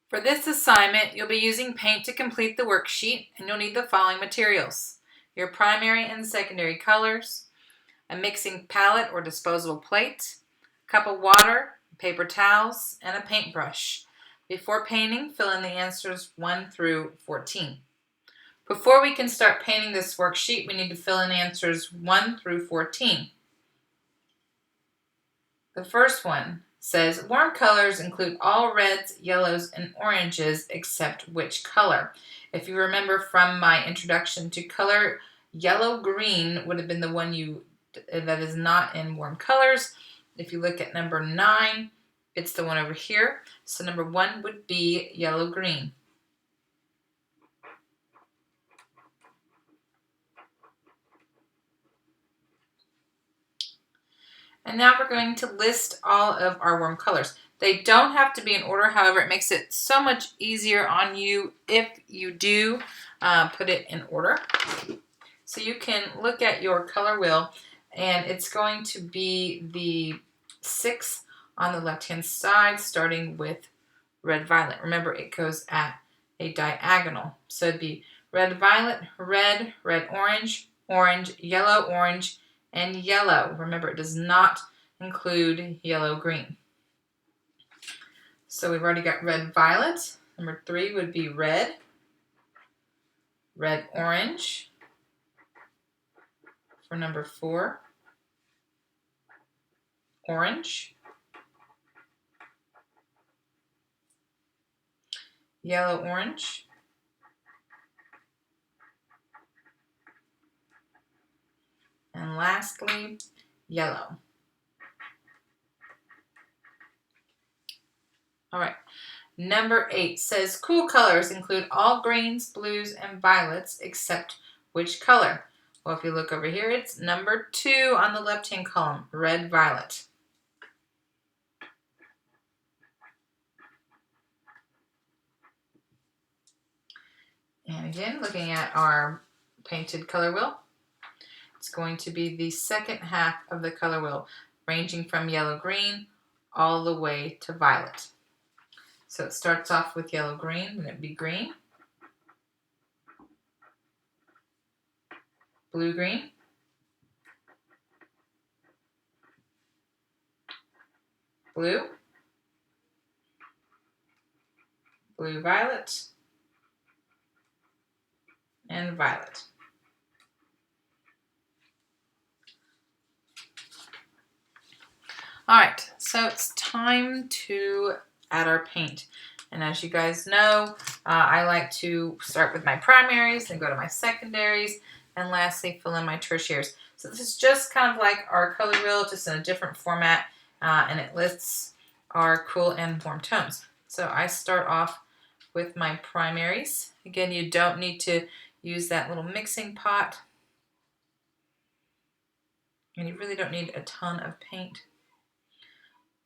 For this assignment, you'll be using paint to complete the worksheet, and you'll need the following materials: your primary and secondary colors, a mixing palette or disposable plate, a cup of water, paper towels, and a paintbrush. Before painting, fill in the answers 1 through 14. Before we can start painting this worksheet, we need to fill in answers 1 through 14. The first one says, warm colors include all reds, yellows, and oranges except which color? If you remember from my introduction to color, yellow-green would have been the one that is not in warm colors. If you look at number 9, it's the one over here. So number 1 would be yellow-green. And now we're going to list all of our warm colors. They don't have to be in order, however, it makes it so much easier on you if you do put it in order. So you can look at your color wheel, and it's going to be the 6 on the left-hand side, starting with red-violet. Remember, it goes at a diagonal. So it'd be red-violet, red, red-orange, orange, yellow-orange, and yellow. Remember, it does not include yellow-green. So we've already got red-violet. Number 3 would be red, red-orange. For number 4, orange, yellow-orange, and lastly, yellow. All right, number 8 says cool colors include all greens, blues, and violets except which color? Well, if you look over here, it's number 2 on the left-hand column, red-violet. And again, looking at our painted color wheel, it's going to be the second half of the color wheel, ranging from yellow-green all the way to violet. So it starts off with yellow-green, and it'd be green, blue-green, blue, blue-violet, and violet. All right, so it's time to add our paint. And as you guys know, I like to start with my primaries, then go to my secondaries, and lastly fill in my tertiaries. So this is just kind of like our color wheel, just in a different format, and it lists our cool and warm tones. So I start off with my primaries. Again, you don't need to use that little mixing pot, and you really don't need a ton of paint.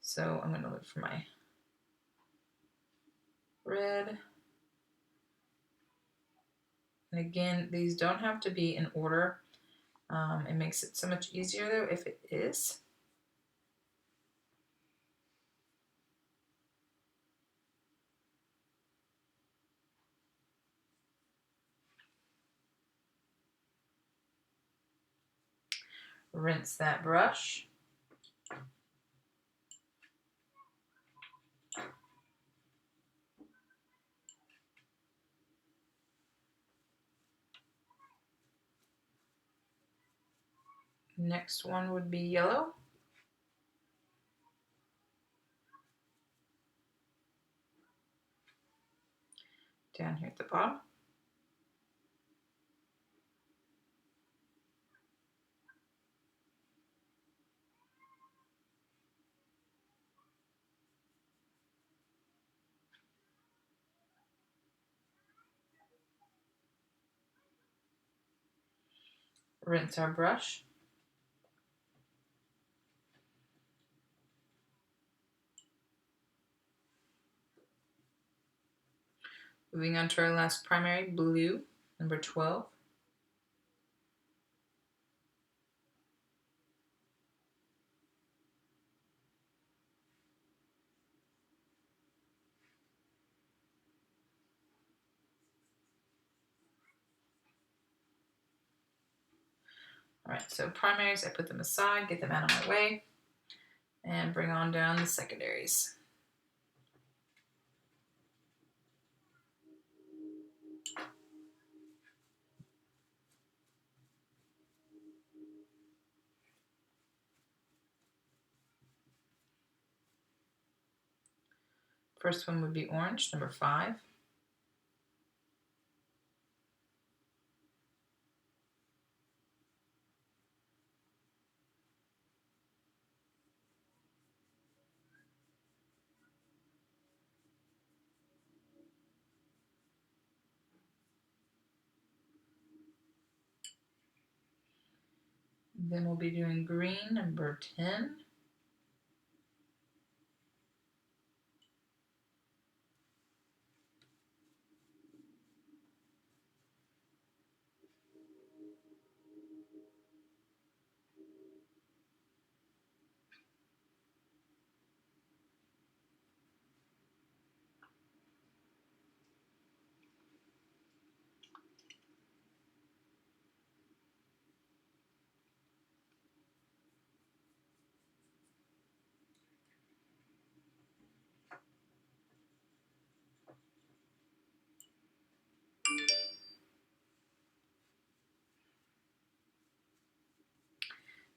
So I'm going to look for my red. And again, these don't have to be in order. It makes it so much easier though if it is. Rinse that brush. Next one would be yellow. Down here at the bottom. Rinse our brush. Moving on to our last primary, blue, number 12. All right, so primaries, I put them aside, get them out of my way, and bring on down the secondaries. First one would be orange, number 5. Then we'll be doing green, number 10.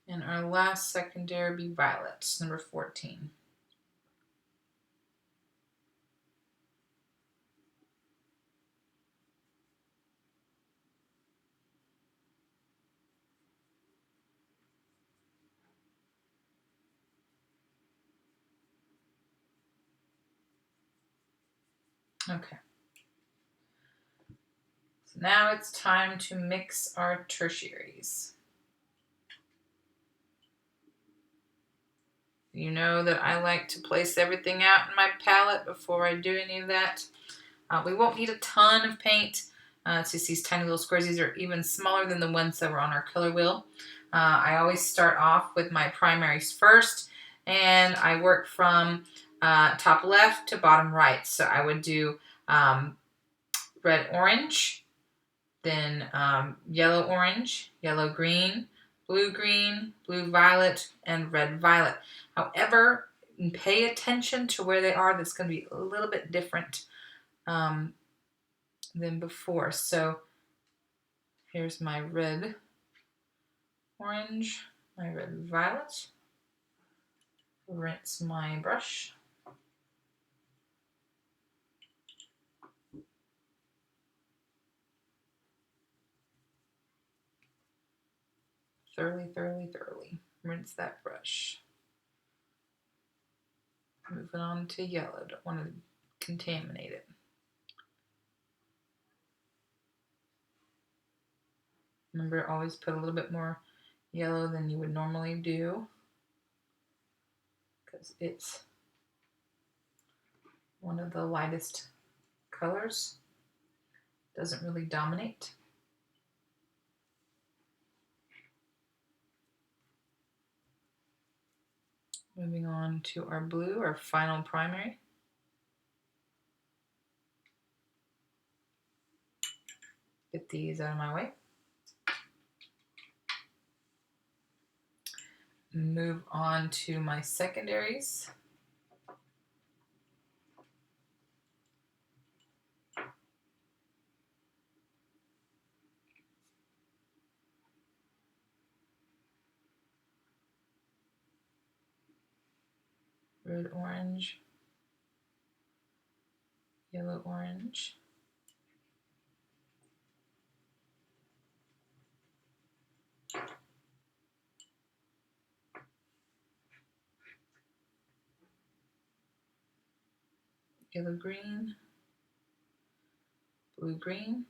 And our last secondary will be violet, number 14. Okay. So now it's time to mix our tertiaries. You know that I like to place everything out in my palette before I do any of that. We won't need a ton of paint. It's just these tiny little squares. These are even smaller than the ones that were on our color wheel. I always start off with my primaries first, and I work from top left to bottom right. So I would do red-orange, then yellow-orange, yellow-green, blue-green, blue-violet, and red-violet. However, pay attention to where they are. That's going to be a little bit different than before. So here's my red, orange, my red, violet. Rinse my brush. Thoroughly rinse that brush. Moving on to yellow. Don't want to contaminate it. Remember, always put a little bit more yellow than you would normally do, because it's one of the lightest colors. Doesn't really dominate. Moving on to our blue, our final primary. Get these out of my way. Move on to my secondaries. Red, orange, yellow, orange. Yellow, green, blue, green.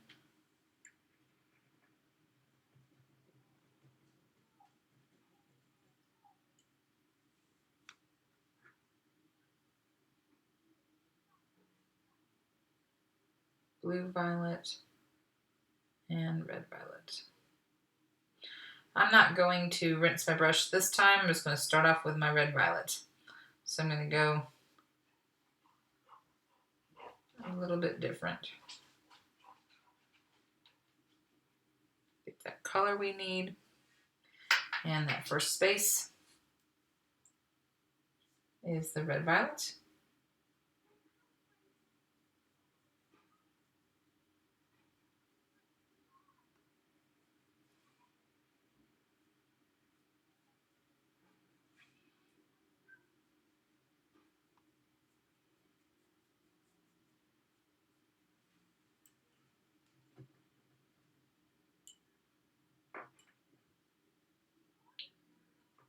Blue, violet, and red, violet. I'm not going to rinse my brush this time. I'm just going to start off with my red, violet. So I'm going to go a little bit different. Get that color we need. And that first space is the red violet.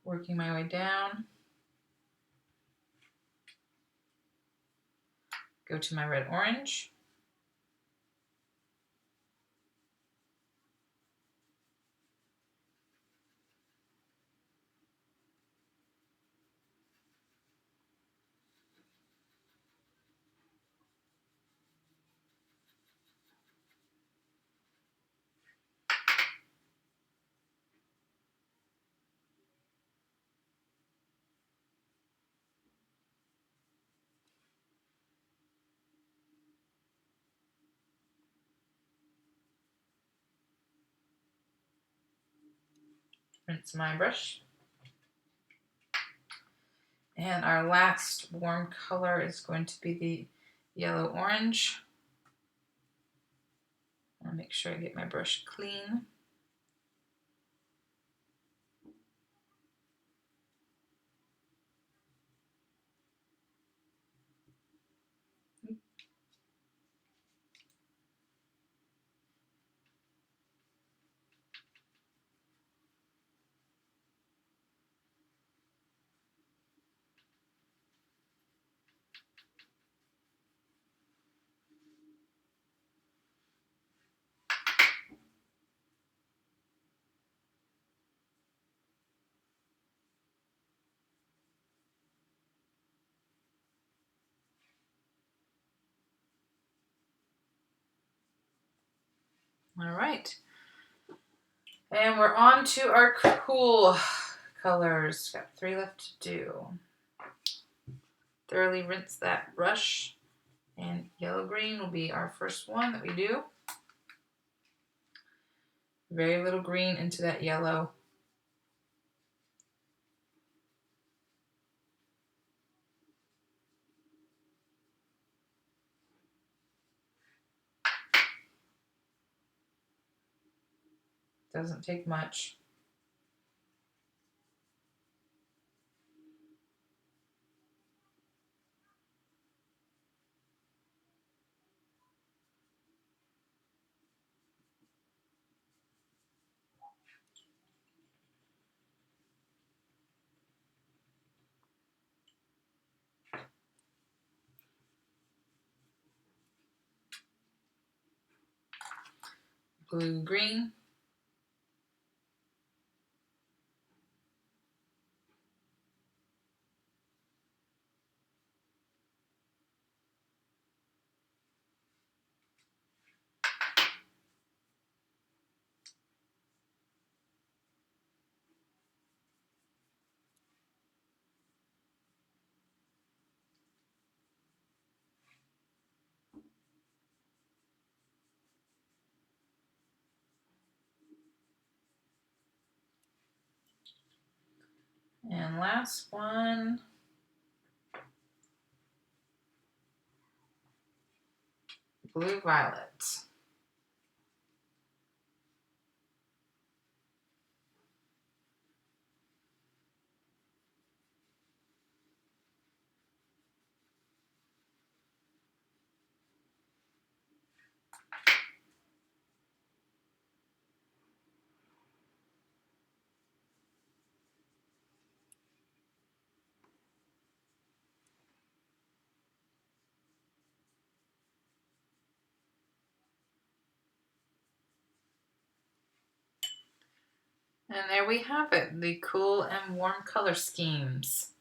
Working my way down. Go to my red orange. Rinse my brush. And our last warm color is going to be the yellow-orange. I'll make sure I get my brush clean. All right. And we're on to our cool colors. Got 3 left to do. Thoroughly rinse that brush. And yellow-green will be our first one that we do. Very little green into that yellow. Doesn't take much. Blue-green. And last one. Blue-violet. And there we have it, the cool and warm color schemes.